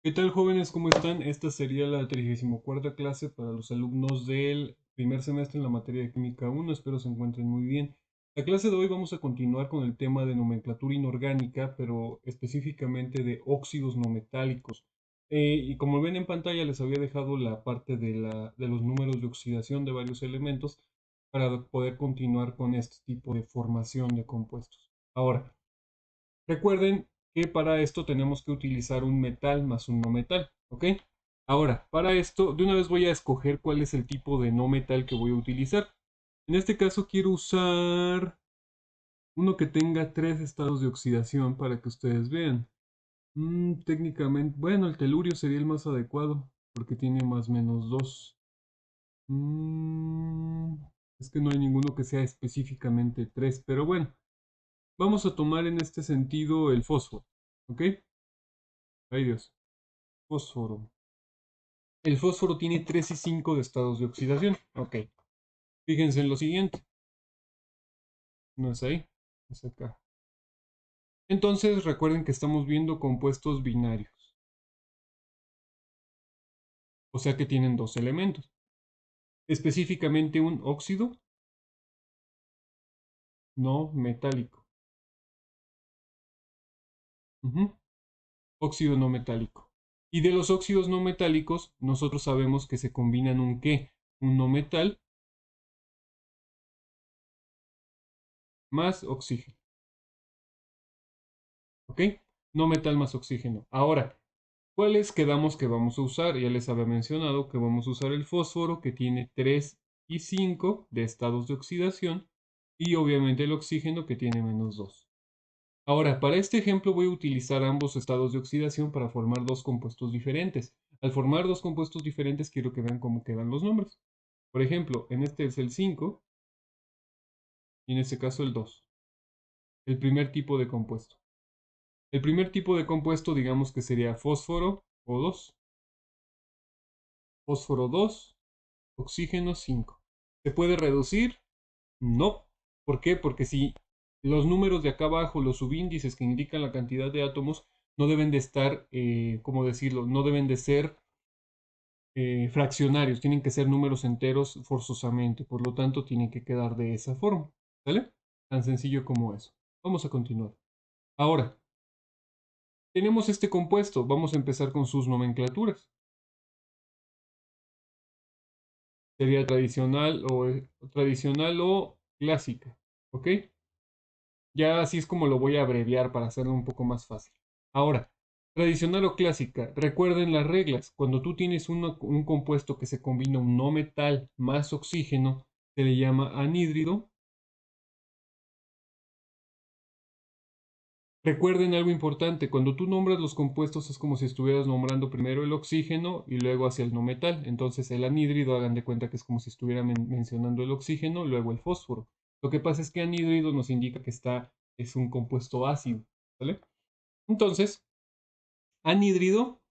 ¿Qué tal, jóvenes? ¿Cómo están? Esta sería la 34ª clase para los alumnos del primer semestre en la materia de Química 1. Espero se encuentren muy bien. La clase de hoy vamos a continuar con el tema de nomenclatura inorgánica, pero específicamente de óxidos no metálicos. Y como ven en pantalla, les había dejado la parte de los números de oxidación de varios elementos para poder continuar con este tipo de formación de compuestos. Ahora, recuerden que para esto tenemos que utilizar un metal más un no metal, ¿ok? Ahora, para esto, de una vez voy a escoger cuál es el tipo de no metal que voy a utilizar. En este caso quiero usar uno que tenga 3 estados de oxidación para que ustedes vean. Técnicamente, bueno, el telurio sería el más adecuado porque tiene más menos 2. Mm, es que no hay ninguno que sea específicamente 3, pero bueno, vamos a tomar en este sentido el fósforo, ¿ok? Ay Dios. Fósforo. El fósforo tiene 3 y 5 de estados de oxidación. Ok. Fíjense en lo siguiente. No es ahí, es acá. Entonces recuerden que estamos viendo compuestos binarios. O sea que tienen dos elementos. Específicamente un óxido no metálico. Ujú. Óxido no metálico. Y de los óxidos no metálicos, nosotros sabemos que se combinan un qué. Un no metal más oxígeno. ¿Ok? No metal más oxígeno. Ahora, ¿cuáles quedamos que vamos a usar? Ya les había mencionado que vamos a usar el fósforo que tiene 3 y 5 de estados de oxidación y obviamente el oxígeno que tiene menos 2. Ahora, para este ejemplo voy a utilizar ambos estados de oxidación para formar dos compuestos diferentes. Al formar dos compuestos diferentes quiero que vean cómo quedan los nombres. Por ejemplo, en este es el 5 y en este caso el 2. El primer tipo de compuesto. El primer tipo de compuesto digamos que sería fósforo O2. Fósforo 2, oxígeno 5. ¿Se puede reducir? No. ¿Por qué? Porque si los números de acá abajo, los subíndices que indican la cantidad de átomos, no deben de estar, ¿cómo decirlo? No deben de ser fraccionarios, tienen que ser números enteros forzosamente, por lo tanto tienen que quedar de esa forma. ¿Vale? Tan sencillo como eso. Vamos a continuar. Ahora, tenemos este compuesto, vamos a empezar con sus nomenclaturas. Sería tradicional o clásica, ¿ok? Ya así es como lo voy a abreviar para hacerlo un poco más fácil. Ahora, tradicional o clásica, recuerden las reglas. Cuando tú tienes un compuesto que se combina un no metal más oxígeno, se le llama anhídrido. Recuerden algo importante, cuando tú nombras los compuestos es como si estuvieras nombrando primero el oxígeno y luego hacia el no metal. Entonces el anhídrido, hagan de cuenta que es como si estuviera mencionando el oxígeno y luego el fósforo. Lo que pasa es que anhídrido nos indica que es un compuesto ácido, ¿vale? Entonces, anhídrido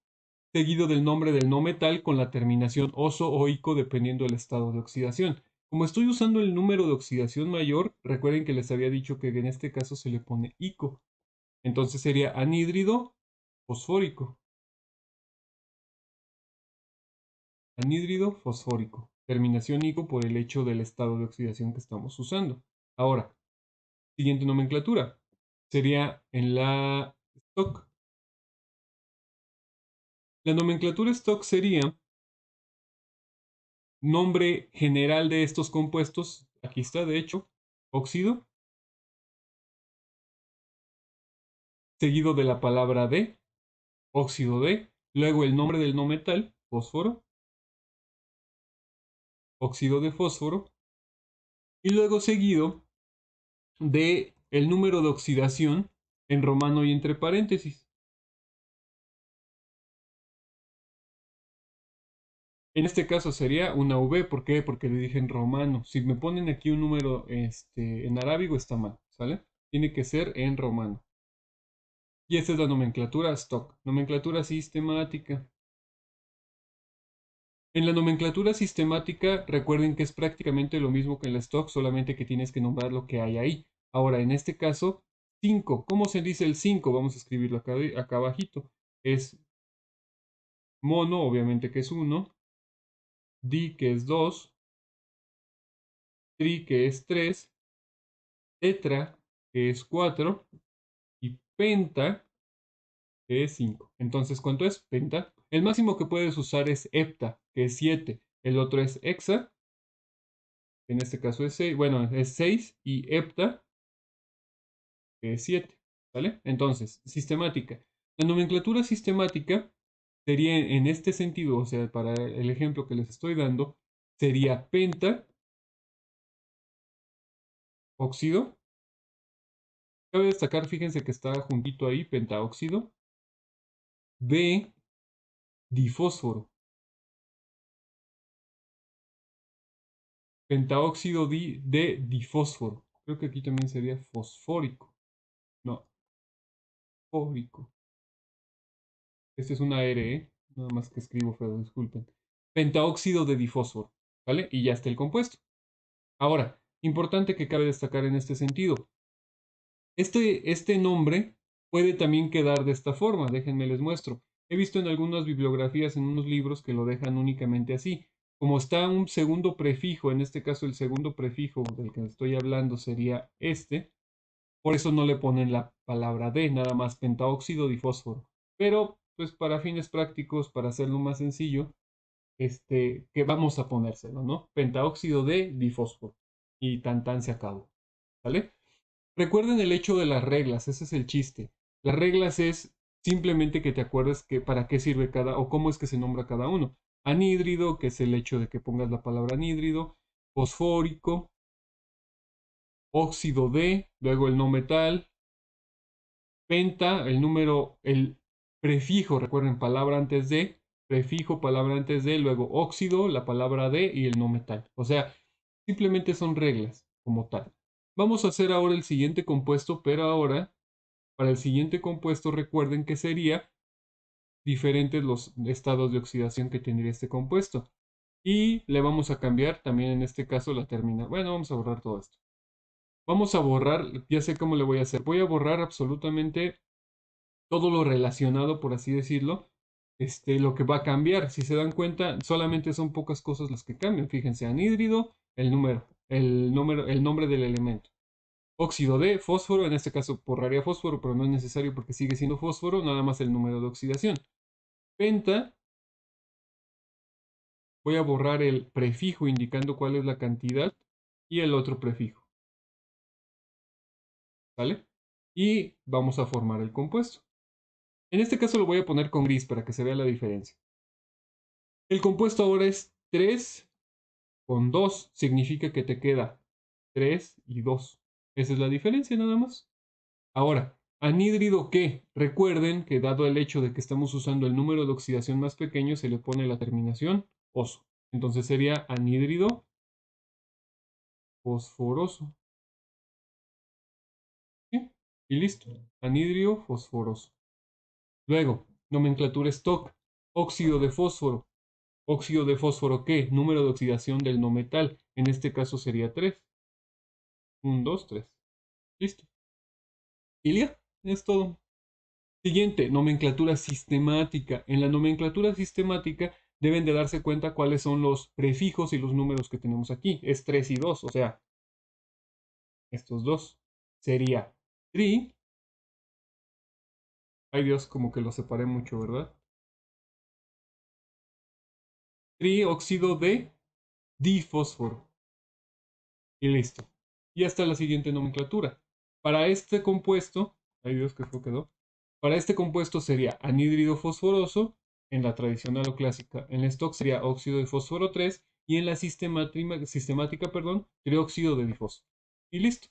seguido del nombre del no metal con la terminación oso o ico dependiendo del estado de oxidación. Como estoy usando el número de oxidación mayor, recuerden que les había dicho que en este caso se le pone ico. Entonces sería anhídrido fosfórico. Anhídrido fosfórico. Terminación ico por el hecho del estado de oxidación que estamos usando. Ahora, siguiente nomenclatura. Sería en la stock. La nomenclatura stock sería nombre general de estos compuestos. Aquí está, de hecho, óxido, seguido de la palabra de, óxido de, luego el nombre del no metal, fósforo, óxido de fósforo, y luego seguido de el número de oxidación en romano y entre paréntesis. En este caso sería una V, ¿por qué? Porque le dije en romano. Si me ponen aquí un número en arábigo está mal, ¿sale? Tiene que ser en romano. Y esta es la nomenclatura stock, nomenclatura sistemática. En la nomenclatura sistemática, recuerden que es prácticamente lo mismo que en la stock, solamente que tienes que nombrar lo que hay ahí. Ahora, en este caso, 5. ¿Cómo se dice el 5? Vamos a escribirlo acá abajito. Es mono, obviamente que es 1, di que es 2, tri que es 3, tetra que es 4 y penta que es 5. Entonces, ¿cuánto es penta? El máximo que puedes usar es hepta, que es 7. El otro es hexa, que en este caso es 6. Bueno, es 6 y hepta, que es 7. ¿Vale? Entonces, sistemática. La nomenclatura sistemática sería en este sentido, o sea, para el ejemplo que les estoy dando, sería penta, óxido. Cabe destacar, fíjense que está juntito ahí, pentaóxido. B, difósforo. Pentaóxido de difósforo. Creo que aquí también sería fosfórico. No, fórico. Este es una R, ¿eh? Nada más que escribo feo, disculpen. Pentaóxido de difósforo. ¿Vale? Y ya está el compuesto. Ahora, importante que cabe destacar en este sentido. Este nombre puede también quedar de esta forma. Déjenme les muestro. He visto en algunas bibliografías, en unos libros, que lo dejan únicamente así. Como está un segundo prefijo, en este caso el segundo prefijo del que estoy hablando sería este, por eso no le ponen la palabra D, nada más pentaóxido difósforo. Pero, pues para fines prácticos, para hacerlo más sencillo, que vamos a ponérselo, ¿no? Pentaóxido de difósforo. Y tan tan se acabó. ¿Vale? Recuerden el hecho de las reglas, ese es el chiste. Las reglas es simplemente que te acuerdes que para qué sirve cada o cómo es que se nombra cada uno. Anhídrido, que es el hecho de que pongas la palabra anhídrido, fosfórico, óxido de, luego el no metal, penta, el número, el prefijo, recuerden, palabra antes de, prefijo, palabra antes de, luego óxido, la palabra de y el no metal. O sea, simplemente son reglas como tal. Vamos a hacer ahora el siguiente compuesto, pero ahora, para el siguiente compuesto, recuerden que sería diferentes los estados de oxidación que tendría este compuesto. Y le vamos a cambiar también en este caso la terminal. Bueno, vamos a borrar todo esto. Vamos a borrar, ya sé cómo le voy a hacer. Voy a borrar absolutamente todo lo relacionado, por así decirlo, lo que va a cambiar. Si se dan cuenta, solamente son pocas cosas las que cambian. Fíjense, anhídrido, el nombre del elemento. Óxido de fósforo, en este caso borraría fósforo, pero no es necesario porque sigue siendo fósforo, nada más el número de oxidación. Penta, voy a borrar el prefijo indicando cuál es la cantidad y el otro prefijo. ¿Vale? Y vamos a formar el compuesto. En este caso lo voy a poner con gris para que se vea la diferencia. El compuesto ahora es 3 con 2, significa que te queda 3 y 2. Esa es la diferencia nada más. Ahora, anhídrido que, recuerden que dado el hecho de que estamos usando el número de oxidación más pequeño, se le pone la terminación oso. Entonces sería anhídrido fosforoso. ¿Sí? Y listo. Anhídrido fosforoso. Luego, nomenclatura stock. Óxido de fósforo. Óxido de fósforo, ¿qué? Número de oxidación del no metal. En este caso sería 3. 1, 2, 3. Listo. Y ya, es todo. Siguiente, nomenclatura sistemática. En la nomenclatura sistemática deben de darse cuenta cuáles son los prefijos y los números que tenemos aquí. Es 3 y 2, o sea, estos dos. Sería tri. Ay Dios, como que lo separé mucho, ¿verdad? Trióxido de difósforo. Y listo. Y hasta la siguiente nomenclatura. Para este compuesto, ay Dios, ¿qué fue quedó? Para este compuesto sería anhídrido fosforoso, en la tradicional o clásica. En la stock sería óxido de fósforo 3 y en la sistemática, perdón, trióxido de difósforo. Y listo.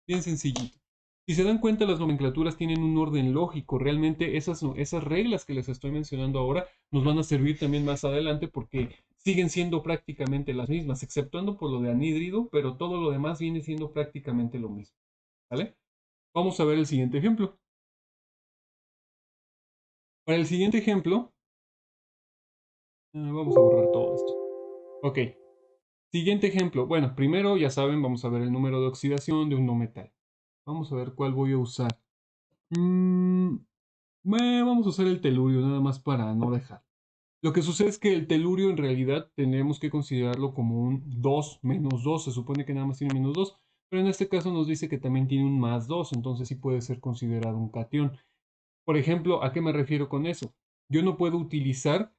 Bien sencillito. Si se dan cuenta, las nomenclaturas tienen un orden lógico. Realmente esas reglas que les estoy mencionando ahora nos van a servir también más adelante porque siguen siendo prácticamente las mismas, exceptuando por lo de anhídrido, pero todo lo demás viene siendo prácticamente lo mismo. ¿Vale? Vamos a ver el siguiente ejemplo. Para el siguiente ejemplo, vamos a borrar todo esto. Ok. Siguiente ejemplo. Bueno, primero ya saben, vamos a ver el número de oxidación de un no metal. Vamos a ver cuál voy a usar. Vamos a usar el telurio nada más para no dejar. Lo que sucede es que el telurio en realidad tenemos que considerarlo como un 2 menos 2. Se supone que nada más tiene menos 2, pero en este caso nos dice que también tiene un más 2, entonces sí puede ser considerado un catión. Por ejemplo, ¿a qué me refiero con eso? Yo no puedo utilizar,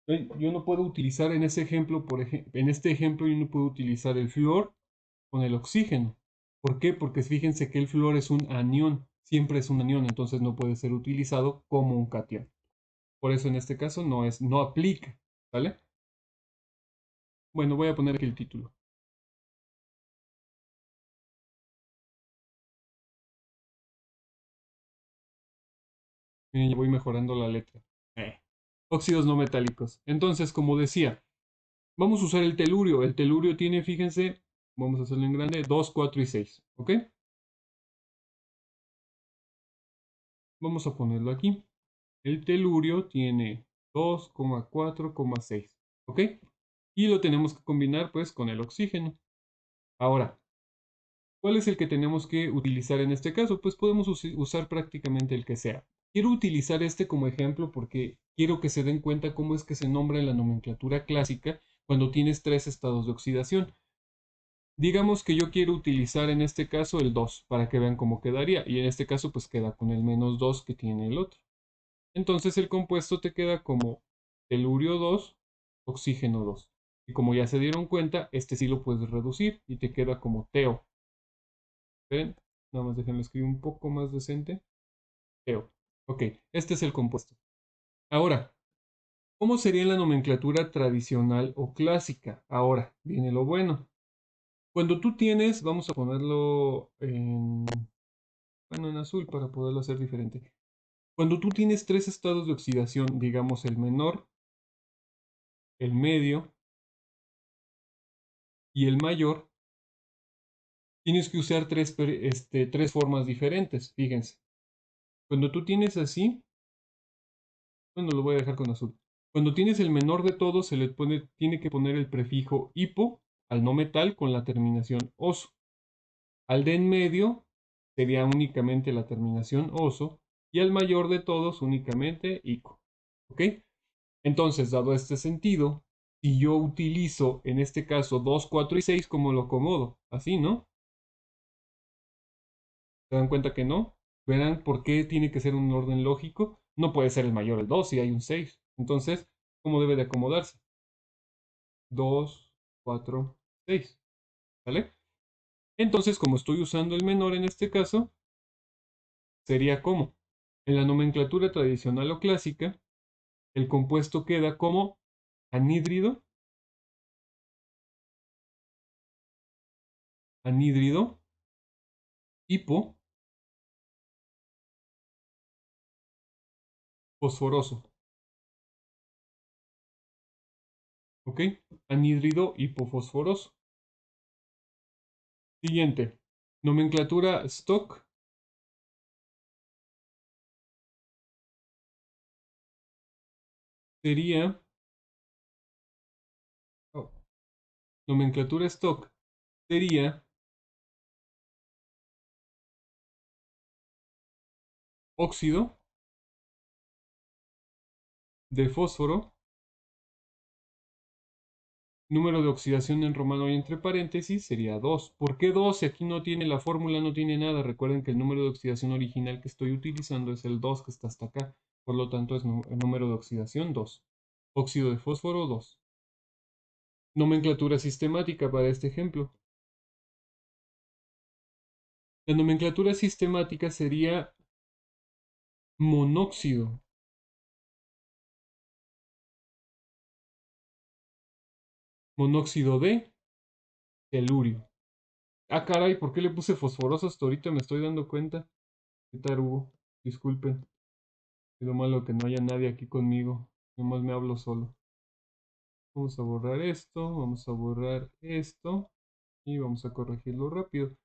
yo no puedo utilizar en ese ejemplo, en este ejemplo yo no puedo utilizar el flúor con el oxígeno. ¿Por qué? Porque fíjense que el flúor es un anión, siempre es un anión, entonces no puede ser utilizado como un catión. Por eso en este caso no aplica, ¿vale? Bueno, voy a poner aquí el título. Miren, ya voy mejorando la letra. Óxidos no metálicos. Entonces, como decía, vamos a usar el telurio. El telurio tiene, fíjense, vamos a hacerlo en grande, 2, 4 y 6. ¿Ok? Vamos a ponerlo aquí. El telurio tiene 2,4,6. ¿Ok? Y lo tenemos que combinar pues con el oxígeno. Ahora, ¿cuál es el que tenemos que utilizar en este caso? Pues podemos usar prácticamente el que sea. Quiero utilizar este como ejemplo porque quiero que se den cuenta cómo es que se nombra en la nomenclatura clásica cuando tienes tres estados de oxidación. Digamos que yo quiero utilizar en este caso el 2 para que vean cómo quedaría. Y en este caso pues queda con el menos 2 que tiene el otro. Entonces el compuesto te queda como telurio 2, oxígeno 2. Y como ya se dieron cuenta, este sí lo puedes reducir y te queda como teo. ¿Ven? Nada más déjenme escribir un poco más decente. Teo. Ok, este es el compuesto. Ahora, ¿cómo sería la nomenclatura tradicional o clásica? Ahora, viene lo bueno. Cuando tú tienes, vamos a ponerlo en, bueno, en azul para poderlo hacer diferente. Cuando tú tienes tres estados de oxidación, digamos el menor, el medio y el mayor, tienes que usar tres formas diferentes, fíjense. Cuando tú tienes así, bueno, lo voy a dejar con azul. Cuando tienes el menor de todos, tiene que poner el prefijo hipo al no metal con la terminación oso. Al de en medio sería únicamente la terminación oso y al mayor de todos únicamente ico. ¿Ok? Entonces, dado este sentido, si yo utilizo en este caso 2, 4 y 6, ¿cómo lo acomodo? Así, ¿no? ¿Se dan cuenta que no? Verán por qué tiene que ser un orden lógico. No puede ser el mayor el 2 si hay un 6. Entonces, ¿cómo debe de acomodarse? 2, 4, 6. ¿Vale? Entonces, como estoy usando el menor en este caso, sería como. En la nomenclatura tradicional o clásica, el compuesto queda como anhídrido, anhídrido, hipo, fosforoso. ¿Ok? Anhídrido hipofosforoso. Siguiente. Nomenclatura stock sería. Oh, nomenclatura stock sería óxido de fósforo, número de oxidación en romano y entre paréntesis sería 2. ¿Por qué 2? Si aquí no tiene la fórmula, no tiene nada. Recuerden que el número de oxidación original que estoy utilizando es el 2 que está hasta acá. Por lo tanto, es el número de oxidación 2. Óxido de fósforo 2. Nomenclatura sistemática para este ejemplo. La nomenclatura sistemática sería monóxido. Monóxido de telurio. Ah, caray, ¿por qué le puse fosforoso hasta ahorita? Me estoy dando cuenta. Qué tarugo. Disculpen. Es lo malo que no haya nadie aquí conmigo. Nomás me hablo solo. Vamos a borrar esto. Vamos a borrar esto. Y vamos a corregirlo rápido.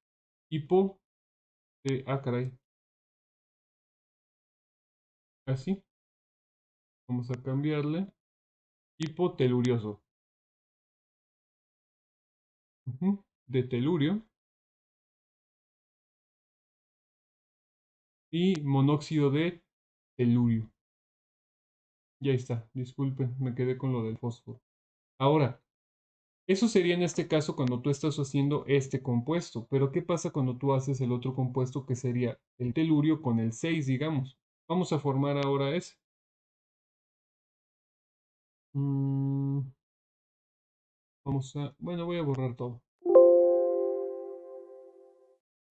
Hipo de... Ah, caray. Así. Vamos a cambiarle. Hipotelurioso. De telurio. Y monóxido de telurio. Ya está, disculpen, me quedé con lo del fósforo. Ahora, eso sería en este caso cuando tú estás haciendo este compuesto, pero ¿qué pasa cuando tú haces el otro compuesto que sería el telurio con el 6, digamos? Vamos a formar ahora ese. Mm, bueno, voy a borrar todo.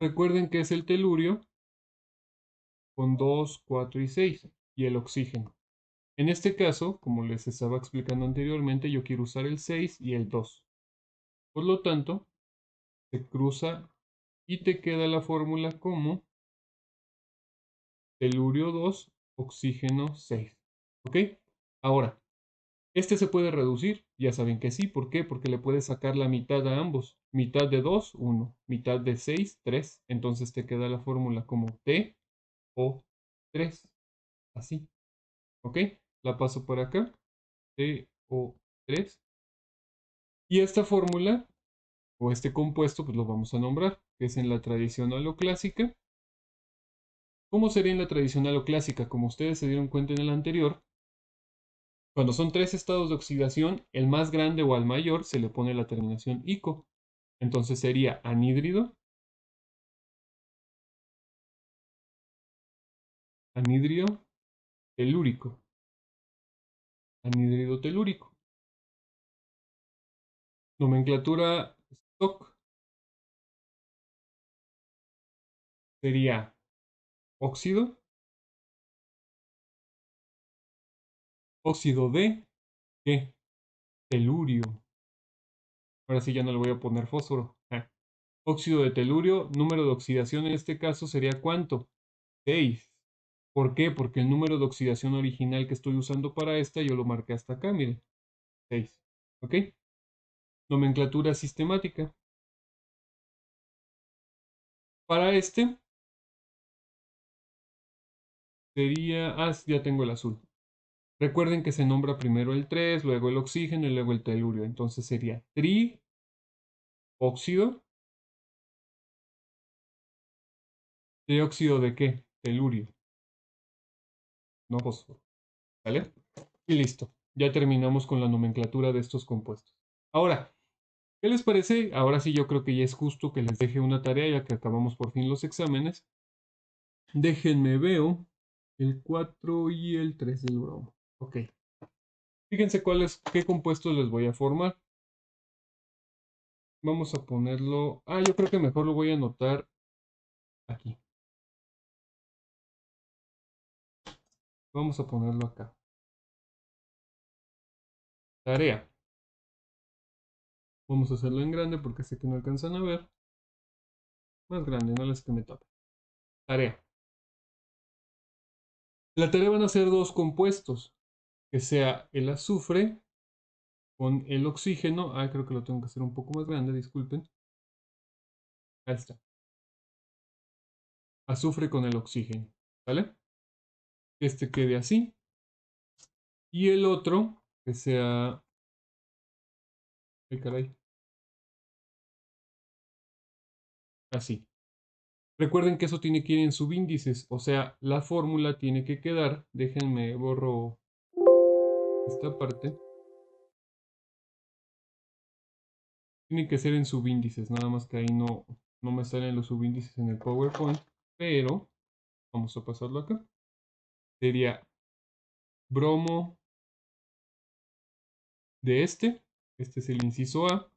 Recuerden que es el telurio con 2, 4 y 6 y el oxígeno. En este caso, como les estaba explicando anteriormente, yo quiero usar el 6 y el 2. Por lo tanto, se cruza y te queda la fórmula como telurio 2, oxígeno 6. ¿Ok? Ahora, este se puede reducir, ya saben que sí, ¿por qué? Porque le puedes sacar la mitad a ambos. Mitad de 2, 1. Mitad de 6, 3. Entonces te queda la fórmula como T o 3. Así. ¿Ok? La paso por acá. T o 3. Y esta fórmula o este compuesto, pues lo vamos a nombrar, que es en la tradicional o clásica. ¿Cómo sería en la tradicional o clásica? Como ustedes se dieron cuenta en el anterior, cuando son tres estados de oxidación, el más grande o al mayor se le pone la terminación ico. Entonces sería anhídrido, anhídrido telúrico, anhídrido telúrico. Nomenclatura stock sería óxido, óxido de ¿qué? Telurio. Ahora sí ya no le voy a poner fósforo. Óxido de telurio, número de oxidación en este caso sería ¿cuánto? 6. ¿Por qué? Porque el número de oxidación original que estoy usando para esta yo lo marqué hasta acá, miren. 6. ¿Ok? Nomenclatura sistemática. Para este sería... Ah, ya tengo el azul. Recuerden que se nombra primero el 3, luego el oxígeno y luego el telurio. Entonces sería trióxido. ¿Trióxido de qué? Telurio, no fósforo. ¿Vale? Y listo. Ya terminamos con la nomenclatura de estos compuestos. Ahora, ¿qué les parece? Ahora sí yo creo que ya es justo que les deje una tarea ya que acabamos por fin los exámenes. Déjenme veo el 4 y el 3 del bromo. Ok. Fíjense qué compuestos les voy a formar. Vamos a ponerlo. Ah, yo creo que mejor lo voy a anotar aquí. Vamos a ponerlo acá. Tarea. Vamos a hacerlo en grande porque sé que no alcanzan a ver. Más grande, no les que me tape. Tarea. La tarea van a ser dos compuestos. Que sea el azufre con el oxígeno. Ah, creo que lo tengo que hacer un poco más grande, disculpen. Ahí está. Azufre con el oxígeno. ¿Vale? Que este quede así. Y el otro, que sea... Ay, caray. Así. Recuerden que eso tiene que ir en subíndices. O sea, la fórmula tiene que quedar. Déjenme borro esta parte. Tiene que ser en subíndices. Nada más que ahí no me salen los subíndices en el PowerPoint. Pero vamos a pasarlo acá. Sería bromo de este. Este es el inciso A.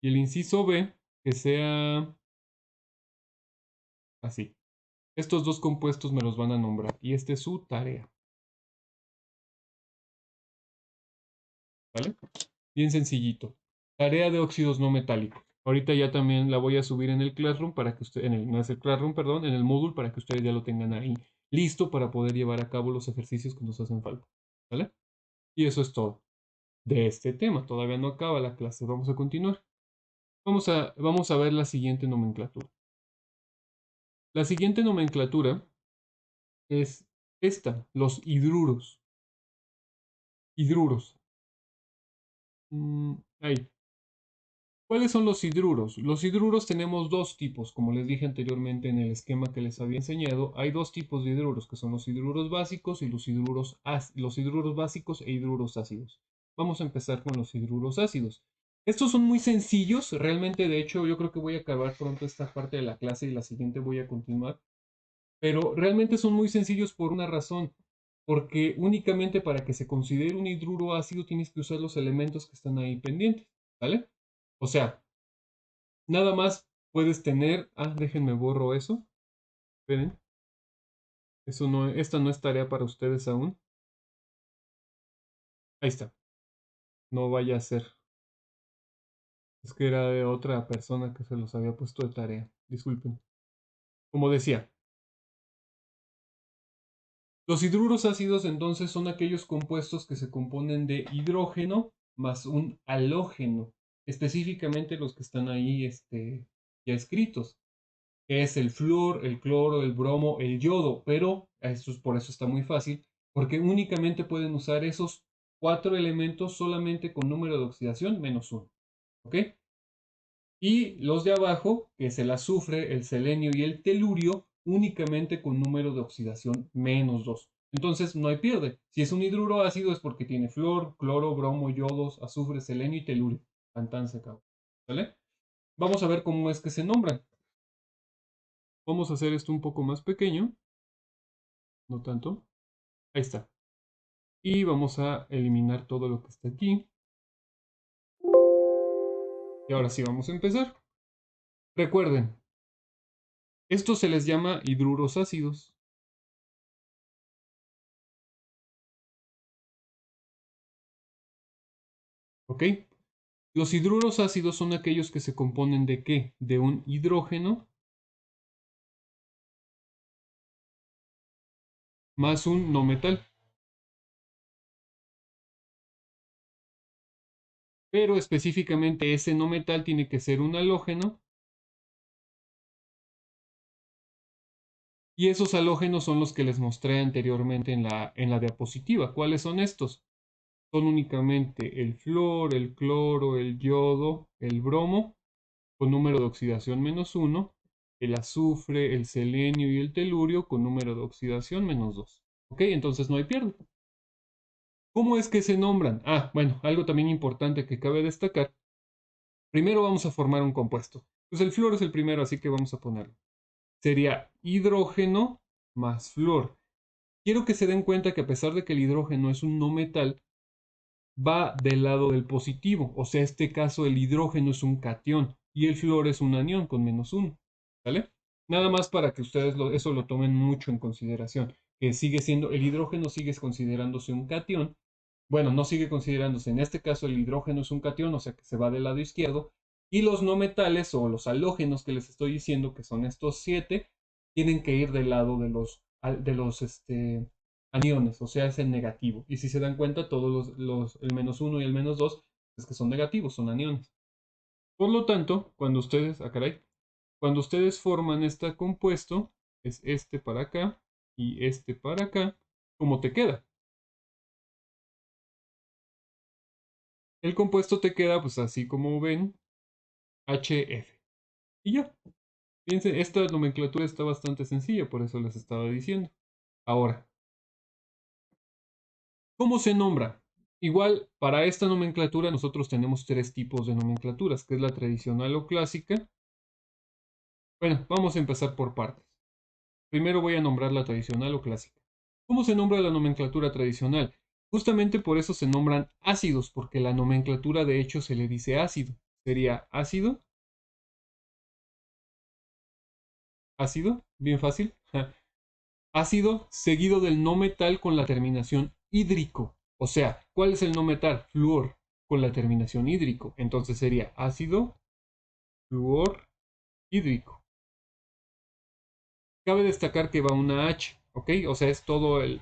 Y el inciso B, que sea así. Estos dos compuestos me los van a nombrar. Y esta es su tarea. ¿Vale? Bien sencillito. Tarea de óxidos no metálicos. Ahorita ya también la voy a subir en el Classroom para que ustedes, no es el Classroom, perdón, en el Moodle para que ustedes ya lo tengan ahí listo para poder llevar a cabo los ejercicios que nos hacen falta. ¿Vale? Y eso es todo de este tema. Todavía no acaba la clase. Vamos a continuar. Vamos a ver la siguiente nomenclatura. La siguiente nomenclatura es esta, los hidruros. Hidruros. Ahí. ¿Cuáles son los hidruros? Los hidruros tenemos dos tipos, como les dije anteriormente en el esquema que les había enseñado. Hay dos tipos de hidruros, que son los hidruros básicos y los hidruros básicos e hidruros ácidos. Vamos a empezar con los hidruros ácidos. Estos son muy sencillos, realmente de hecho yo creo que voy a acabar pronto esta parte de la clase y la siguiente voy a continuar, pero realmente son muy sencillos por una razón, porque únicamente para que se considere un hidruro ácido tienes que usar los elementos que están ahí pendientes, ¿vale? O sea, nada más puedes tener, déjenme borro eso, esperen, esta no es tarea para ustedes aún, ahí está, no vaya a ser, es que era de otra persona que se los había puesto de tarea, disculpen. Como decía, los hidruros ácidos entonces son aquellos compuestos que se componen de hidrógeno más un halógeno, específicamente los que están ahí ya escritos, que es el flúor, el cloro, el bromo, el yodo, pero por eso está muy fácil, porque únicamente pueden usar esos cuatro elementos solamente con número de oxidación -1, ¿ok? Y los de abajo, que es el azufre, el selenio y el telurio, únicamente con número de oxidación -2. Entonces no hay pierde. Si es un hidruro ácido es porque tiene flúor, cloro, bromo, yodos, azufre, selenio y telurio. Tan se acabó. ¿Vale? Vamos a ver cómo es que se nombran. Vamos a hacer esto un poco más pequeño. No tanto. Ahí está. Y vamos a eliminar todo lo que está aquí. Y ahora sí vamos a empezar. Recuerden, esto se les llama hidruros ácidos. ¿Ok? Los hidruros ácidos son aquellos que se componen ¿de qué? De un hidrógeno más un no metal. Pero específicamente ese no metal tiene que ser un halógeno y esos halógenos son los que les mostré anteriormente en la diapositiva. ¿Cuáles son estos? Son únicamente el flúor, el cloro, el yodo, el bromo con número de oxidación -1, el azufre, el selenio y el telurio con número de oxidación -2. ¿Ok? Entonces no hay pierde. ¿Cómo es que se nombran? Bueno, algo también importante que cabe destacar. Primero vamos a formar un compuesto. Pues el flúor es el primero, así que vamos a ponerlo. Sería hidrógeno más flúor. Quiero que se den cuenta que a pesar de que el hidrógeno es un no metal, va del lado del positivo. O sea, en este caso el hidrógeno es un catión y el flúor es un anión con -1. ¿Vale? Nada más para que ustedes eso lo tomen mucho en consideración. Que sigue siendo, el hidrógeno sigue considerándose un catión. Bueno, no sigue considerándose. En este caso el hidrógeno es un catión, o sea que se va del lado izquierdo. Y los no metales o los halógenos que les estoy diciendo, que son estos 7, tienen que ir del lado de los aniones, o sea, es el negativo. Y si se dan cuenta, todos el -1 y el -2 es que son negativos, son aniones. Por lo tanto, cuando ustedes forman este compuesto, es este para acá y este para acá, ¿cómo te queda? El compuesto te queda, pues así como ven, HF. Y ya. Fíjense, esta nomenclatura está bastante sencilla, por eso les estaba diciendo. Ahora, ¿cómo se nombra? Igual, para esta nomenclatura nosotros tenemos tres tipos de nomenclaturas, que es la tradicional o clásica. Bueno, vamos a empezar por partes. Primero voy a nombrar la tradicional o clásica. ¿Cómo se nombra la nomenclatura tradicional? Justamente por eso se nombran ácidos, porque la nomenclatura de hecho se le dice ácido. Sería ácido, ácido, bien fácil. Ácido seguido del no metal con la terminación hídrico. O sea, ¿cuál es el no metal? Flúor con la terminación hídrico. Entonces sería ácido, flúor, hídrico. Cabe destacar que va una H, ¿ok? O sea, es todo el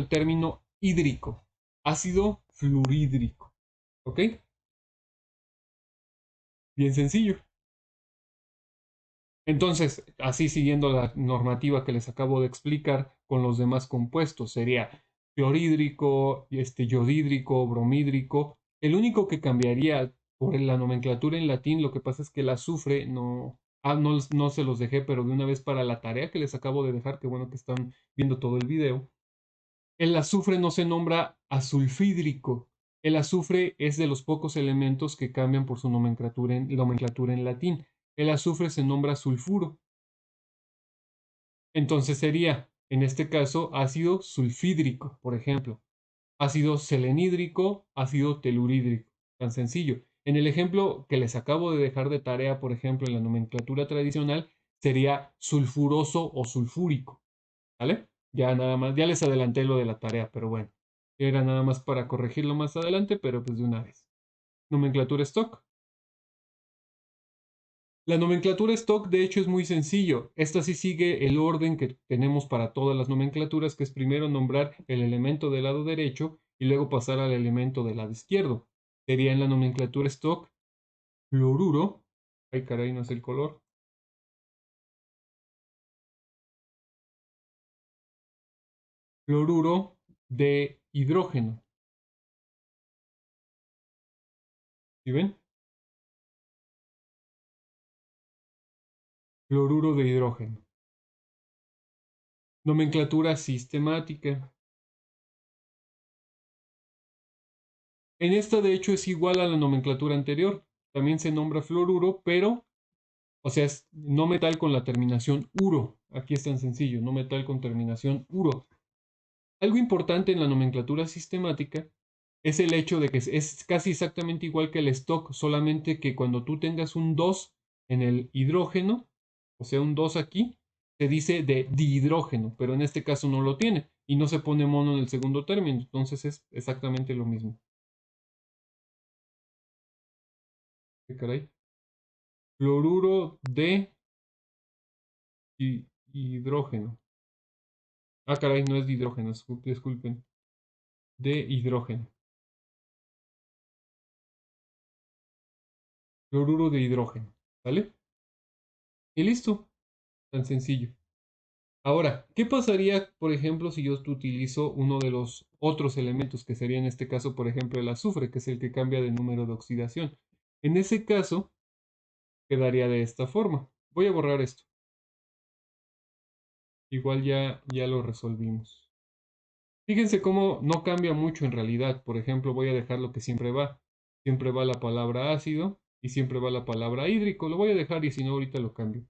término hídrico. Ácido fluorhídrico, ¿ok? Bien sencillo. Entonces, así siguiendo la normativa que les acabo de explicar con los demás compuestos, sería clorhídrico, yodhídrico, bromhídrico. El único que cambiaría por la nomenclatura en latín, lo que pasa es que el azufre no, no se los dejé, pero de una vez para la tarea que les acabo de dejar, que bueno que están viendo todo el video. El azufre no se nombra azulfídrico. El azufre es de los pocos elementos que cambian por su nomenclatura en latín. El azufre se nombra sulfuro. Entonces sería, en este caso, ácido sulfídrico, por ejemplo. Ácido selenídrico, ácido telurídrico. Tan sencillo. En el ejemplo que les acabo de dejar de tarea, por ejemplo, en la nomenclatura tradicional, sería sulfuroso o sulfúrico. ¿Vale? Ya nada más, ya les adelanté lo de la tarea, pero bueno. Era nada más para corregirlo más adelante, pero pues de una vez. Nomenclatura stock. La nomenclatura stock, de hecho, es muy sencillo. Esta sí sigue el orden que tenemos para todas las nomenclaturas, que es primero nombrar el elemento del lado derecho y luego pasar al elemento del lado izquierdo. Sería en la nomenclatura stock fluoruro. Ay, caray, no es el color. Fluoruro de hidrógeno. ¿Sí ven? Fluoruro de hidrógeno. Nomenclatura sistemática. En esta, de hecho, es igual a la nomenclatura anterior. También se nombra fluoruro, pero, o sea, es no metal con la terminación uro. Aquí es tan sencillo, no metal con terminación uro. Algo importante en la nomenclatura sistemática es el hecho de que es casi exactamente igual que el stock, solamente que cuando tú tengas un 2 en el hidrógeno, o sea, un 2 aquí, se dice de dihidrógeno, pero en este caso no lo tiene y no se pone mono en el segundo término, entonces es exactamente lo mismo. ¿Qué caray? Fluoruro de hidrógeno. Ah, caray, no es de hidrógeno, disculpen. De hidrógeno. Fluoruro de hidrógeno. ¿Vale? Y listo. Tan sencillo. Ahora, ¿qué pasaría, por ejemplo, si yo utilizo uno de los otros elementos, que sería en este caso, por ejemplo, el azufre, que es el que cambia de número de oxidación? En ese caso, quedaría de esta forma. Voy a borrar esto. Igual ya lo resolvimos. Fíjense cómo no cambia mucho en realidad. Por ejemplo, voy a dejar lo que siempre va. Siempre va la palabra ácido y siempre va la palabra hídrico. Lo voy a dejar y si no, ahorita lo cambio.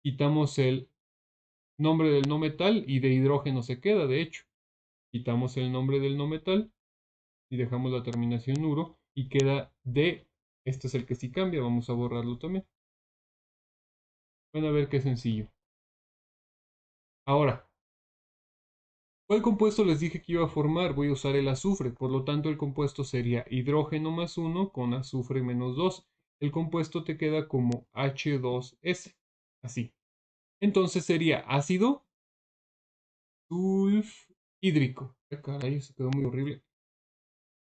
Quitamos el nombre del no metal y de hidrógeno se queda, de hecho. Quitamos el nombre del no metal y dejamos la terminación uro y queda de, este es el que sí cambia, vamos a borrarlo también. Van a ver qué sencillo. Ahora, ¿cuál compuesto les dije que iba a formar? Voy a usar el azufre, por lo tanto el compuesto sería hidrógeno más 1 con azufre menos 2. El compuesto te queda como H2S, así. Entonces sería ácido sulfhídrico. Caray, se quedó muy horrible.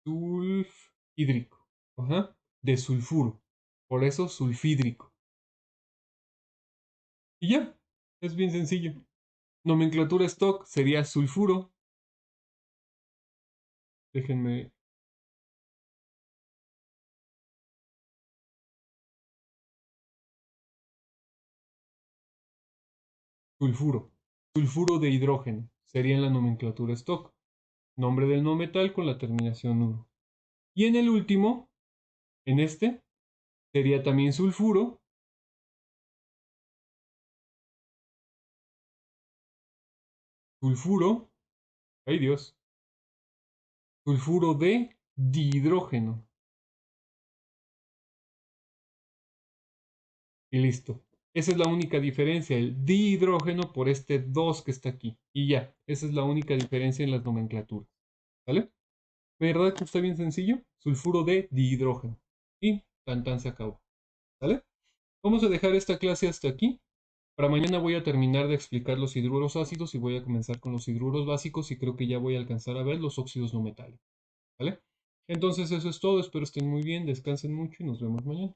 Sulfhídrico. Ajá. De sulfuro. Por eso sulfídrico. Y ya, es bien sencillo. Nomenclatura stock sería sulfuro. Déjenme. Sulfuro. Sulfuro de hidrógeno. Sería en la nomenclatura stock. Nombre del no metal con la terminación 1. Y en el último, en este, sería también sulfuro. Sulfuro. Ay Dios. Sulfuro de dihidrógeno. Y listo. Esa es la única diferencia, el dihidrógeno por este 2 que está aquí. Y ya, esa es la única diferencia en las nomenclaturas. ¿Vale? ¿Verdad que está bien sencillo? Sulfuro de dihidrógeno. Y tan se acabó. ¿Vale? Vamos a dejar esta clase hasta aquí. Para mañana voy a terminar de explicar los hidruros ácidos y voy a comenzar con los hidruros básicos y creo que ya voy a alcanzar a ver los óxidos no metálicos. ¿Vale? Entonces eso es todo. Espero estén muy bien, descansen mucho y nos vemos mañana.